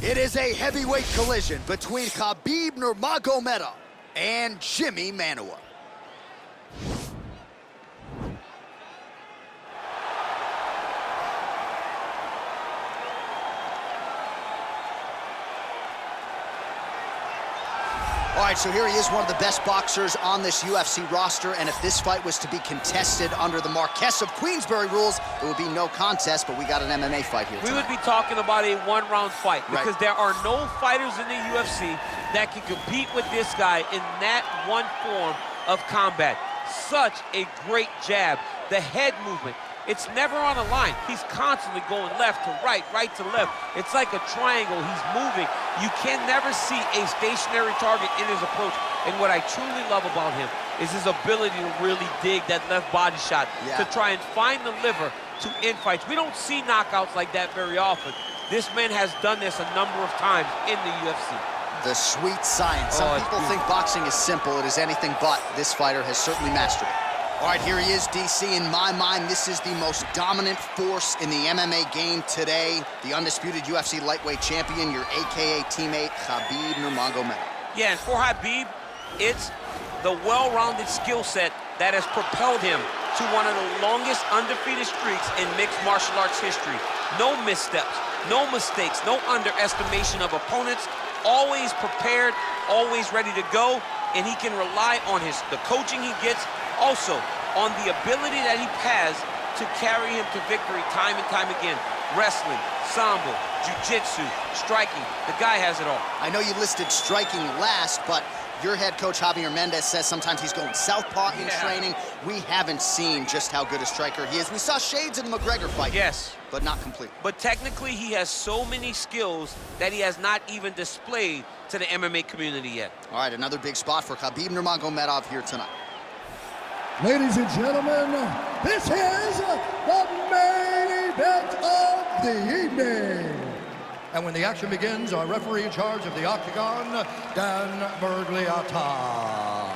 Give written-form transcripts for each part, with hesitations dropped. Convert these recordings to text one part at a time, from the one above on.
It is a heavyweight collision between Khabib Nurmagomedov and Jimi Manuwa. All right, so here he is, one of the best boxers on this UFC roster, and if this fight was to be contested under the Marquess of Queensberry rules, it would be no contest, but we got an MMA fight here tonight. We would be talking about a one-round fight because there are no fighters in the UFC that can compete with this guy in that one form of combat. Such a great jab, the head movement. It's never on a line. He's constantly going left to right, right to left. It's like a triangle. He's moving. You can never see a stationary target in his approach. And what I truly love about him is his ability to really dig that left body shot, to try and find the liver to end fights. We don't see knockouts like that very often. This man has done this a number of times in the UFC. The sweet science. Some people think boxing is simple. It is anything but. This fighter has certainly mastered it. All right, here he is, DC. In my mind, this is the most dominant force in the MMA game today. The undisputed UFC lightweight champion, your AKA teammate, Khabib Nurmagomedov. Yeah, and for Khabib, it's the well-rounded skill set that has propelled him to one of the longest undefeated streaks in mixed martial arts history. No missteps, no mistakes, no underestimation of opponents. Always prepared, always ready to go, and he can rely on the coaching he gets, also on the ability that he has to carry him to victory time and time again. Wrestling, sambo, jiu-jitsu, striking, the guy has it all. I know you listed striking last, but your head coach, Javier Mendez, says sometimes he's going southpaw in training. We haven't seen just how good a striker he is. We saw shades in the McGregor fight. Yes. But not complete. But technically, he has so many skills that he has not even displayed to the MMA community yet. All right, another big spot for Khabib Nurmagomedov here tonight. Ladies and gentlemen, this is the main event of the evening. And when the action begins, our referee in charge of the Octagon, Dan Bergliata.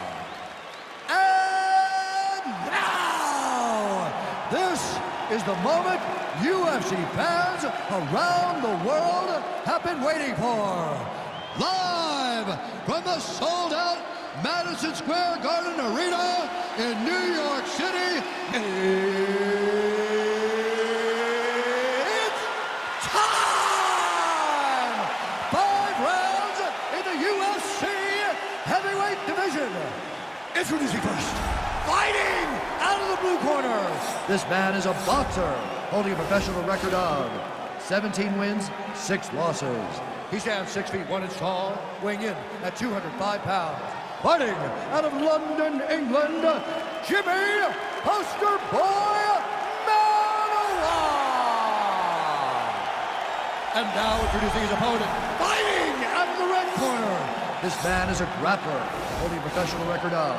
And now, this is the moment UFC fans around the world have been waiting for. Live from the sold-out Madison Square Garden Arena in New York City, it's time! 5 rounds in the UFC heavyweight division. Introducing first, fighting out of the blue corner. This man is a boxer holding a professional record of 17 wins, 6 losses. He stands 6 feet 1 inch tall, weighing in at 205 pounds. Fighting out of London, England, Jimi Poster Boy Manuwa. And now introducing his opponent, fighting out of the red corner. This man is a grappler, holding a professional record of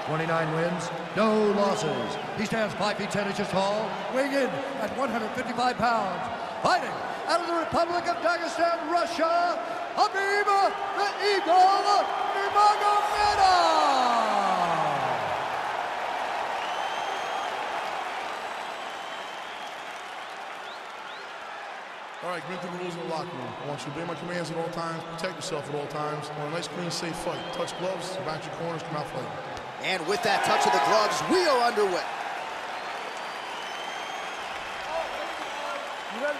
29 wins, no losses. He stands 5 feet 10 inches tall, weighing in at 155 pounds. Fighting out of the Republic of Dagestan, Russia, Khabib the Eagle Nurmagomedov. All right, get through the rules in the locker room. I want you to obey my commands at all times, protect yourself at all times. I want a nice, clean, safe fight. Touch gloves, back your corners, come out fighting. And with that touch of the gloves, we are underway. You ready?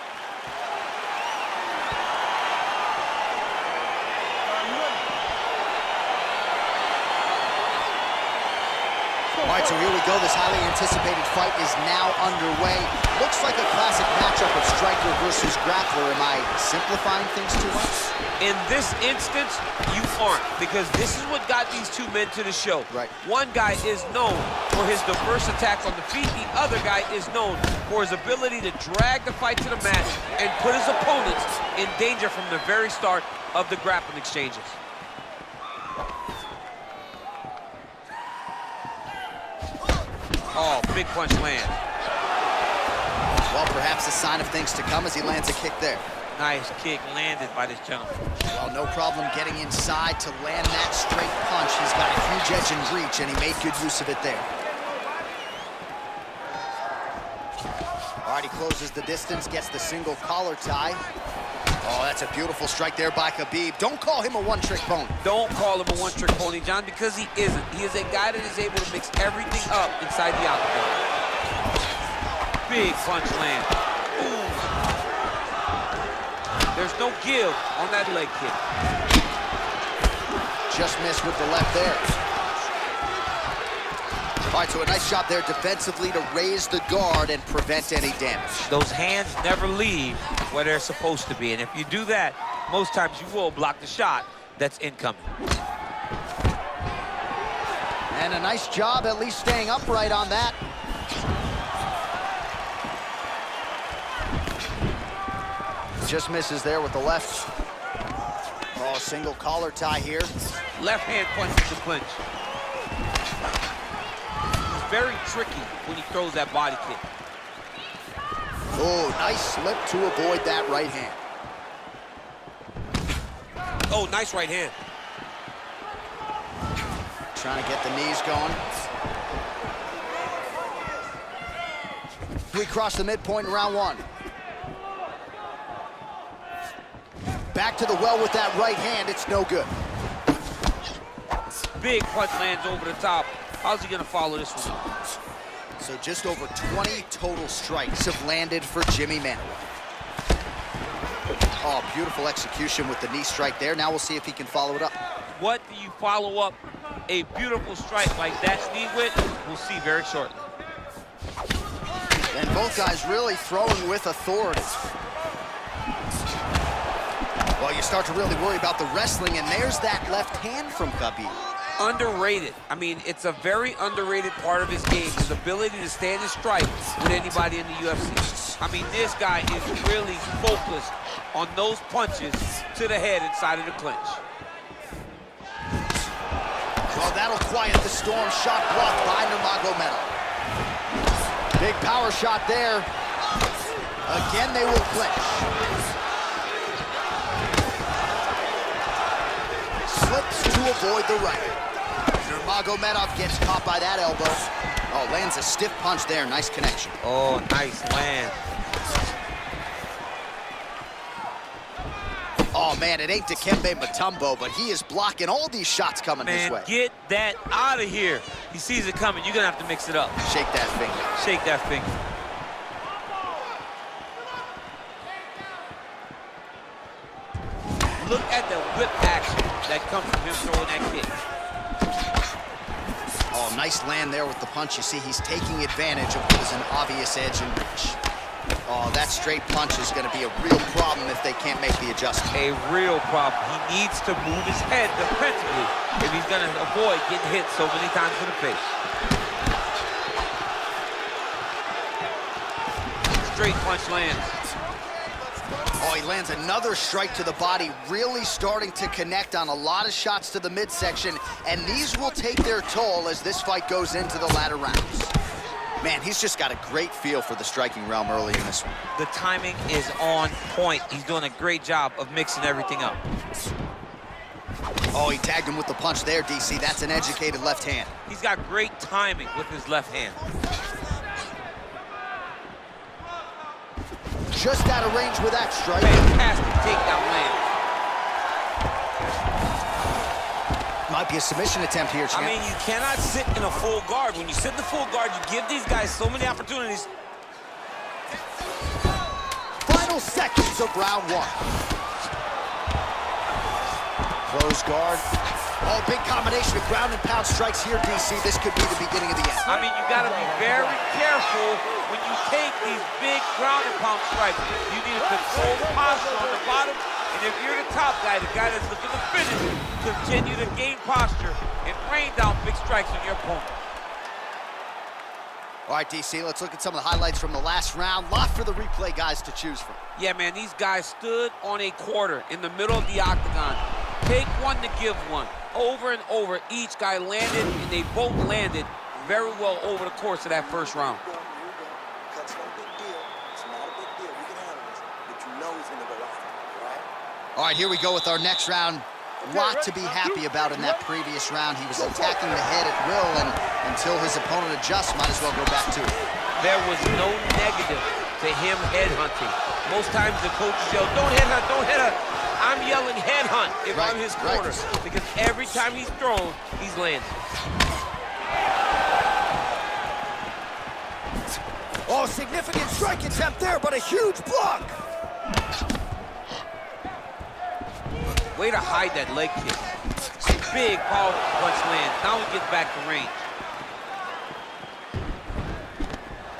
All right, so here we go. This highly anticipated fight is now underway. Looks like a classic matchup of striker versus grappler. Am I simplifying things too much? In this instance, you aren't, because this is what got these two men to the show. Right. One guy is known for his diverse attack on the feet. The other guy is known for his ability to drag the fight to the mat and put his opponents in danger from the very start of the grappling exchanges. Oh, big punch land. Well, perhaps a sign of things to come as he lands a kick there. Nice kick landed by this gentleman. Well, no problem getting inside to land that straight punch. He's got a huge edge in reach, and he made good use of it there. All right, he closes the distance, gets the single collar tie. Oh, that's a beautiful strike there by Khabib. Don't call him a one-trick pony. Don't call him a one-trick pony, John, because he isn't. He is a guy that is able to mix everything up inside the octagon. Big punch land. Ooh. There's no give on that leg kick. Just missed with the left there. All right, so a nice job there defensively to raise the guard and prevent any damage. Those hands never leave where they're supposed to be, and if you do that, most times you will block the shot that's incoming. And a nice job at least staying upright on that. Just misses there with the left. Oh, single collar tie here. Left hand punches the clinch. It's very tricky when he throws that body kick. Oh, nice slip to avoid that right hand. Oh, nice right hand. Trying to get the knees going. We cross the midpoint in round one. Back to the well with that right hand, it's no good. Big punch lands over the top. How's he gonna follow this one? So just over 20 total strikes have landed for Jimi Manuwa. Oh, beautiful execution with the knee strike there. Now we'll see if he can follow it up. What do you follow up a beautiful strike like that knee with? We'll see very shortly. And both guys really throwing with authority. Well, you start to really worry about the wrestling, and there's that left hand from Khabib. Underrated. I mean, it's a very underrated part of his game, his ability to stand and strike with anybody in the UFC. I mean, this guy is really focused on those punches to the head inside of the clinch. Well, that'll quiet the storm. Shot blocked by Nurmagomedov. Big power shot there. Again, they will clinch. Slips to avoid the right. Nurmagomedov gets caught by that elbow. Oh, lands a stiff punch there. Nice connection. Oh, nice land. Oh, man, it ain't Dikembe Mutombo, but he is blocking all these shots coming his way. Get that out of here. He sees it coming. You're going to have to mix it up. Shake that finger. Shake that finger. Look at the whip action that comes from him throwing that kick. Oh, nice land there with the punch. You see, he's taking advantage of what is an obvious edge and reach. Oh, that straight punch is going to be a real problem if they can't make the adjustment. A real problem. He needs to move his head defensively if he's going to avoid getting hit so many times in the face. Straight punch lands. Oh, he lands another strike to the body, really starting to connect on a lot of shots to the midsection, and these will take their toll as this fight goes into the latter rounds. Man, he's just got a great feel for the striking realm early in this one. The timing is on point. He's doing a great job of mixing everything up. Oh, he tagged him with the punch there, DC. That's an educated left hand. He's got great timing with his left hand. Just out of range with that strike. Fantastic takedown land. Might be a submission attempt here, champ. I mean, you cannot sit in a full guard. When you sit in the full guard, you give these guys so many opportunities. Final seconds of round one. Close guard. Oh, big combination of ground and pound strikes here, DC. This could be the beginning of the end. I mean, you got to be very careful when you take these big ground and pound strikes. You need to control the posture on the bottom. And if you're the top guy, the guy that's looking to finish, continue to gain posture and rain down big strikes on your opponent. All right, DC, let's look at some of the highlights from the last round. Lot for the replay guys to choose from. Yeah, man, these guys stood on a quarter in the middle of the octagon. Take one to give one. Over and over, each guy landed, and they both landed very well over the course of that first round. It's no big deal. It's not a big deal. You can handle this, but you know he's going to go after it, right? All right, here we go with our next round. Lot to be happy about in that previous round. He was attacking the head at will, and until his opponent adjusts, might as well go back to it. There was no negative to him headhunting. Most times the coaches yell, don't headhunt, don't headhunt. I'm yelling headhunt if I'm his corner, because every time he's thrown, he's landing. Oh, significant strike attempt there, but a huge block. Way to hide that leg kick. Big powerful punch lands. Now he gets back to range.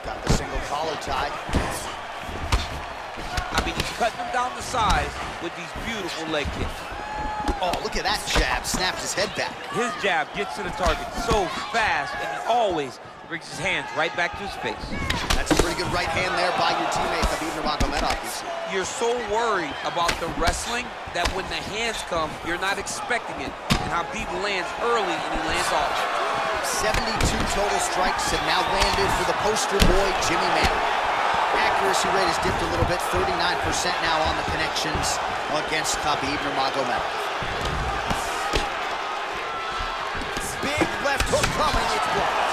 Got the single collar tie. I mean, he's cutting him down the sides with these beautiful leg kicks. Oh, look at that jab. Snapped his head back. His jab gets to the target so fast, and he always brings his hands right back to his face. That's a pretty good right hand there by your teammate, Khabib Nurmagomedov. You're so worried about the wrestling that when the hands come, you're not expecting it. And Khabib lands early, and he lands off. 72 total strikes have now landed for the poster boy, Jimi. Accuracy rate has dipped a little bit, 39% now on the connections against Khabib Nurmagomedov. Big left hook coming, it's blocked.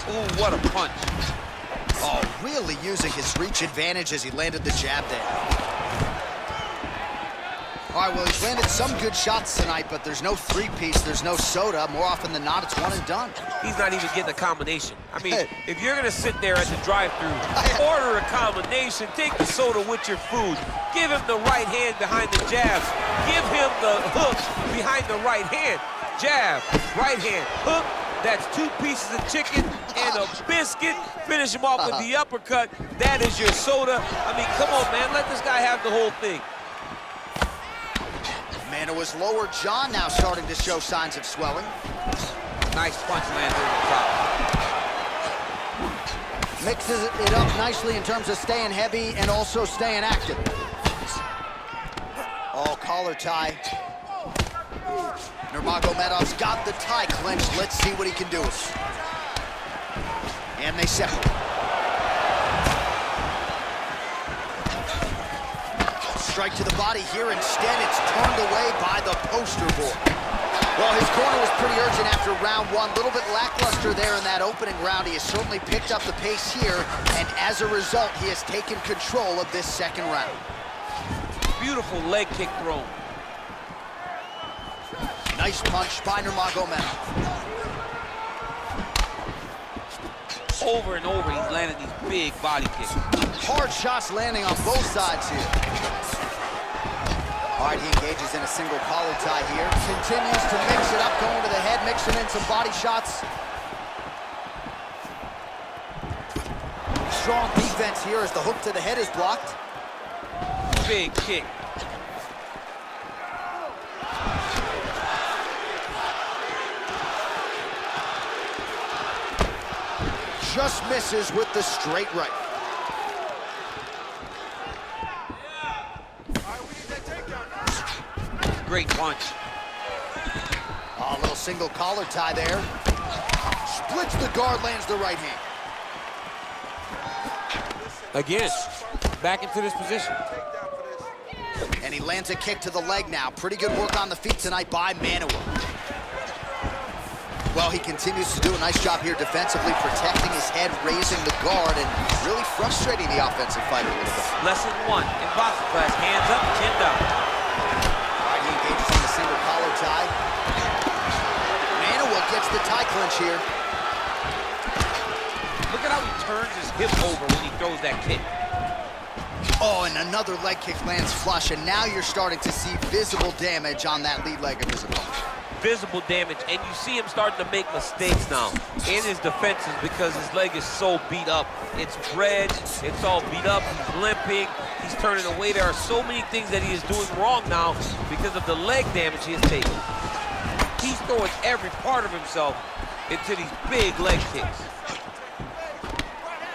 Ooh, what a punch. Oh, really using his reach advantage as he landed the jab there. All right, well, he's landed some good shots tonight, but there's no three-piece, there's no soda. More often than not, it's one and done. He's not even getting a combination. I mean, if you're gonna sit there at the drive-thru, order a combination, take the soda with your food, give him the right hand behind the jab, give him the hook behind the right hand, jab, right hand, hook. That's 2 pieces of chicken and a biscuit. Finish him off with the uppercut. That is your soda. I mean, come on, man, let this guy have the whole thing. Manuwa's lower jaw now starting to show signs of swelling. Nice punch lands over the top. Mixes it up nicely in terms of staying heavy and also staying active. Oh, collar tie. Nurmagomedov's got the tie clenched. Let's see what he can do. And they separate. Strike to the body here. Instead, it's turned away by the poster boy. Well, his corner was pretty urgent after round one. A little bit lackluster there in that opening round. He has certainly picked up the pace here, and as a result, he has taken control of this second round. Beautiful leg kick thrown. Nice punch by Nurmagomedov. Over and over, he's landing these big body kicks. Hard shots landing on both sides here. All right, he engages in a single collar tie here. Continues to mix it up, going to the head, mixing in some body shots. Strong defense here as the hook to the head is blocked. Big kick. Just misses with the straight right. Great punch. Oh, a little single collar tie there. Splits the guard, lands the right hand. Again, back into this position. And he lands a kick to the leg now. Pretty good work on the feet tonight by Manuwa. Well, he continues to do a nice job here defensively, protecting his head, raising the guard, and really frustrating the offensive fighter a little bit. Lesson 1 in boxing class, hands up, chin down. All right, he engages in the single collar tie. Manuwa gets the tie clinch here. Look at how he turns his hip over when he throws that kick. Oh, and another leg kick lands flush, and now you're starting to see visible damage on that lead leg of his opponent. Visible damage, and you see him starting to make mistakes now in his defenses because his leg is so beat up. It's red, it's all beat up, he's limping, he's turning away. There are so many things that he is doing wrong now because of the leg damage he has taken. He's throwing every part of himself into these big leg kicks.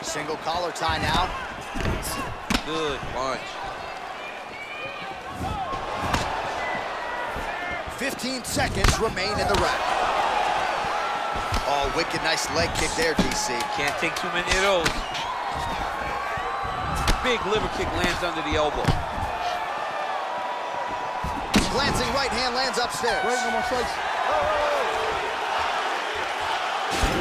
Single collar tie now. Good punch. 15 seconds remain in the round. Oh, wicked nice leg kick there, DC. Can't take too many of those. Big liver kick lands under the elbow. Glancing right hand lands upstairs. Right, no more strikes.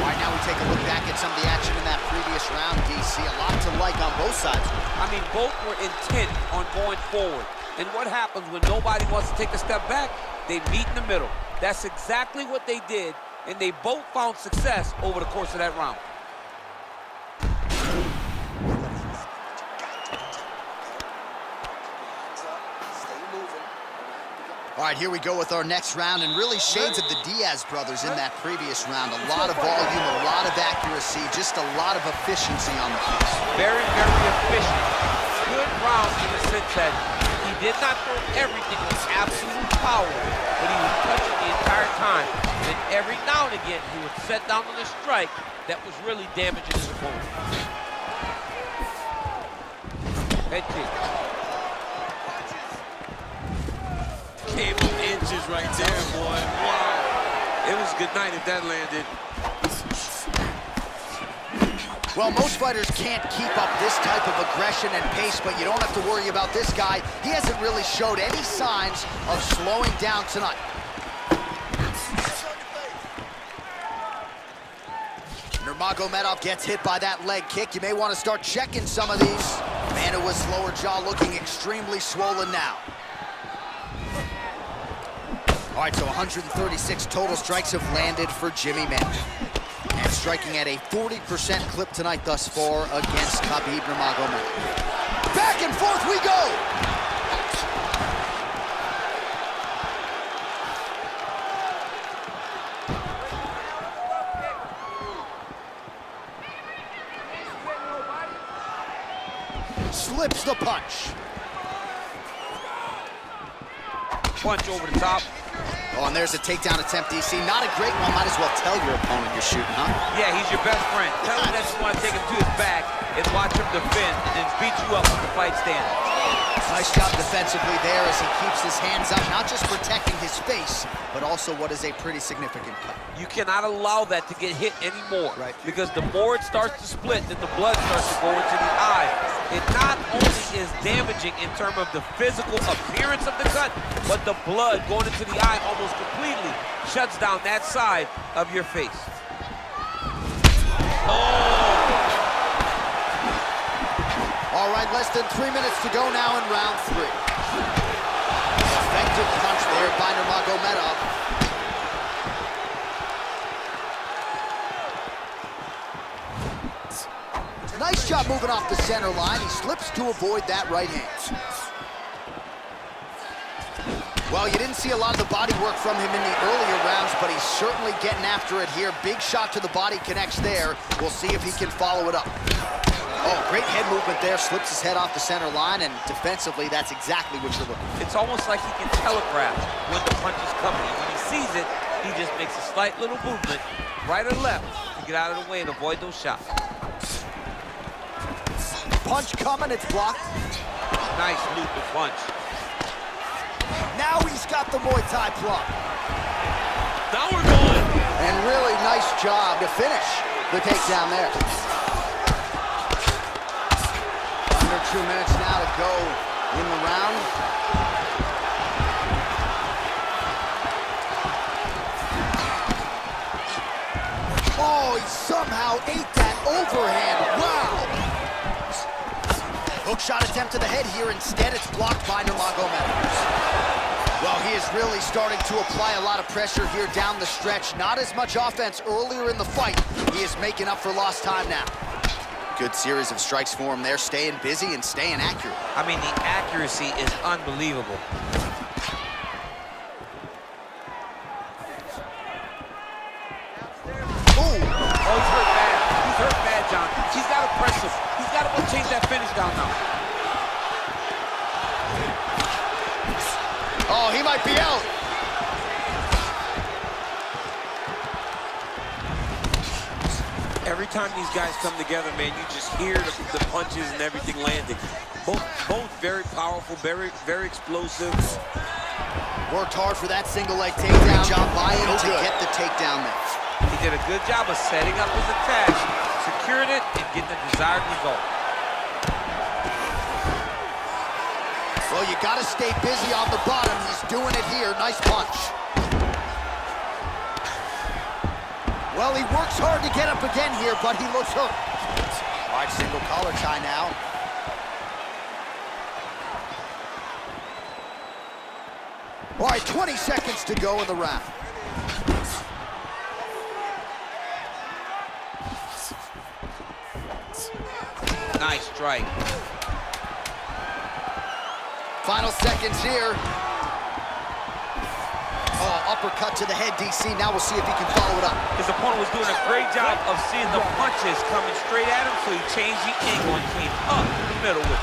All right, now we take a look back at some of the action in that previous round, DC. A lot to like on both sides. I mean, both were intent on going forward. And what happens when nobody wants to take a step back? They meet in the middle. That's exactly what they did, and they both found success over the course of that round. All right, here we go with our next round, and really shades of the Diaz brothers in that previous round. A lot of volume, a lot of accuracy, just a lot of efficiency on the piece. Very, very efficient. Good round in the sense that he did not throw everything with absolute power, but he was touching the entire time. And every now and again, he would set down on a strike that was really damaging his opponent. Head kick. Came up inches right there, boy. Wow. It was a good night if that landed. Well, most fighters can't keep up this type of aggression and pace, but you don't have to worry about this guy. He hasn't really showed any signs of slowing down tonight. Nurmagomedov gets hit by that leg kick. You may want to start checking some of these. Manuwa's lower jaw looking extremely swollen now. All right, so 136 total strikes have landed for Jimi Manuwa. And striking at a 40% clip tonight thus far against Khabib Nurmagomedov. Back and forth we go! Slips the punch. Punch over the top. Oh, and there's a takedown attempt, DC. Not a great one. Might as well tell your opponent you're shooting, huh? Yeah, he's your best friend. Tell him that you want to take him to his back and watch him defend and then beat you up when the fight stands. Nice job defensively there as he keeps his hands up, not just protecting his face, but also what is a pretty significant cut. You cannot allow that to get hit anymore. Right. Because the more it starts to split, then the blood starts to go into the eye. It not only is damaging in terms of the physical appearance of the cut, but the blood going into the eye almost completely shuts down that side of your face. Oh! All right, less than 3 minutes to go now in round 3. Effective punch there by Nurmagomedov. Nice job moving off the center line. He slips to avoid that right hand. Well, you didn't see a lot of the body work from him in the earlier rounds, but he's certainly getting after it here. Big shot to the body connects there. We'll see if he can follow it up. Oh, great head movement there. Slips his head off the center line, and defensively, that's exactly what you're looking for. It's almost like he can telegraph when the punch is coming. When he sees it, he just makes a slight little movement, right or left, to get out of the way and avoid those shots. Punch coming, it's blocked. Nice looping punch. Now he's got the Muay Thai plug. Now we're going. And really nice job to finish the takedown there. Under 2 minutes now to go in the round. Oh, he somehow ate that overhand. Wow. Hook shot attempt to the head here. Instead, it's blocked by Nurmagomedov. Well, he is really starting to apply a lot of pressure here down the stretch. Not as much offense earlier in the fight. He is making up for lost time now. Good series of strikes for him there, staying busy and staying accurate. I mean, the accuracy is unbelievable. Ooh. Oh, he's hurt bad. He's hurt bad, John. He's got to press him. He's got to change that finish down now. Oh, he might be out. Every time these guys come together, man, you just hear the punches and everything landing. Both very powerful, very explosive. Worked hard for that single leg takedown. Good job by him to get the takedown there. He did a good job of setting up his attack, secured it, and getting the desired result. Well, you got to stay busy on the bottom. He's doing it here. Nice punch. Well, he works hard to get up again here, but he looks hurt. All right, single collar tie now. All right, 20 seconds to go in the round. Nice strike. Final seconds here. Oh, uppercut to the head, DC. Now we'll see if he can follow it up. His opponent was doing a great job of seeing the punches coming straight at him, so he changed the angle and came up the middle with it.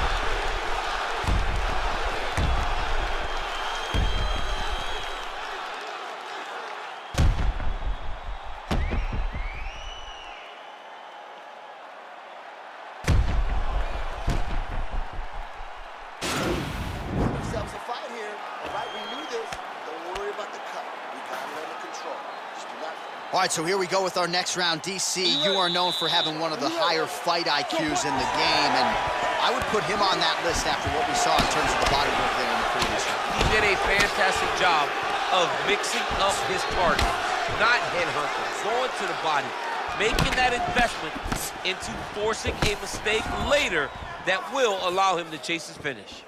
Ourselves a fight here. All right, we knew this. Don't worry about the cut. We got it under control. Just do not. All right, so here we go with our next round. DC, you are known for having one of the higher fight IQs in the game, and I would put him on that list after what we saw in terms of the body work there in the previous round. He did a fantastic job of mixing up his target, not head hunting, going to the body, making that investment into forcing a mistake later that will allow him to chase his finish.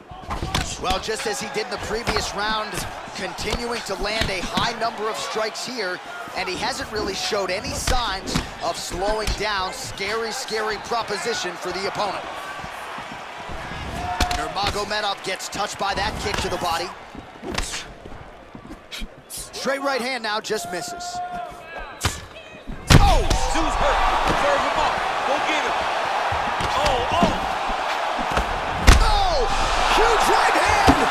Well, just as he did in the previous round, continuing to land a high number of strikes here, and he hasn't really showed any signs of slowing down. Scary, scary proposition for the opponent. Nurmagomedov gets touched by that kick to the body. Straight right hand now, just misses. Oh, Sue's hurt. Serve him up. Go get him. Oh, oh. Oh, huge right hand.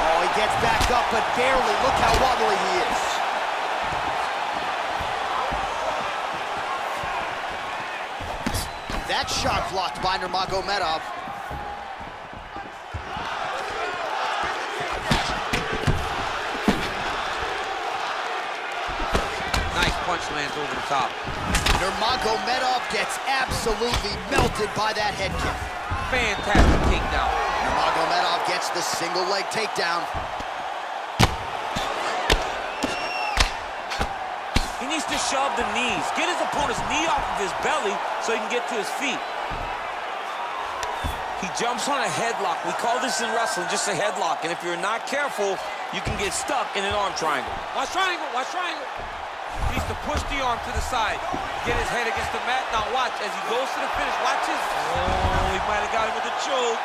Oh, he gets back up, but barely. Look how wobbly he is. That shot blocked by Nurmagomedov. Nice punch lands over the top. Nurmagomedov gets absolutely melted by that head kick. Fantastic takedown. Nurmagomedov gets the single leg takedown. He needs to shove the knees. Get his opponent's knee off of his belly so he can get to his feet. He jumps on a headlock. We call this in wrestling just a headlock. And if you're not careful, you can get stuck in an arm triangle. Watch triangle, watch triangle. He needs to push the arm to the side. Get his head against the mat. Now watch, as he goes to the finish, watch his... Oh, he might have got him with a choke.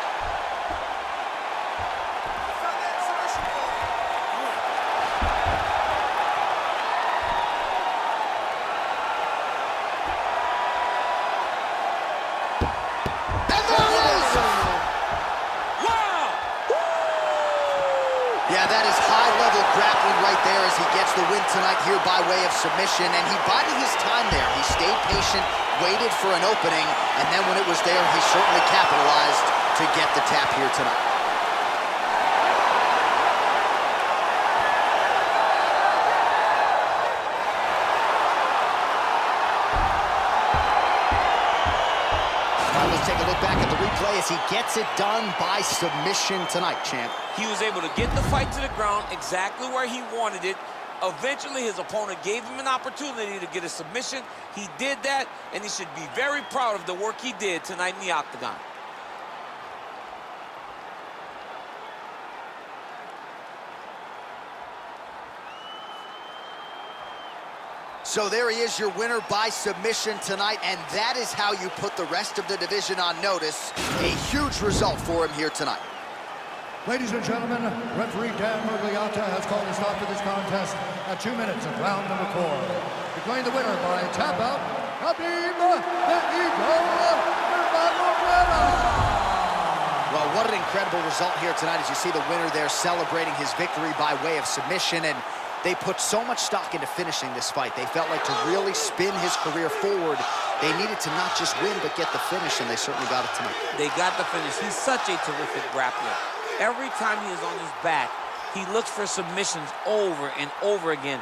Yeah, that is high-level grappling right there as he gets the win tonight here by way of submission, and he bided his time there. He stayed patient, waited for an opening, and then when it was there, he certainly capitalized to get the tap here tonight. Let's take a look back at the replay as he gets it done by submission tonight, champ. He was able to get the fight to the ground exactly where he wanted it. Eventually, his opponent gave him an opportunity to get a submission. He did that, and he should be very proud of the work he did tonight in the octagon. So there he is, your winner by submission tonight, and that is how you put the rest of the division on notice. A huge result for him here tonight. Ladies and gentlemen, referee Dan Murgliata has called a stop to this contest at 2 minutes of round number 4. Declaring the winner by tap out, Khabib Nurmagomedov. Well, what an incredible result here tonight as you see the winner there celebrating his victory by way of submission, and they put so much stock into finishing this fight. They felt like to really spin his career forward, they needed to not just win, but get the finish, and they certainly got it tonight. They got the finish. He's such a terrific grappler. Every time he is on his back, he looks for submissions over and over again.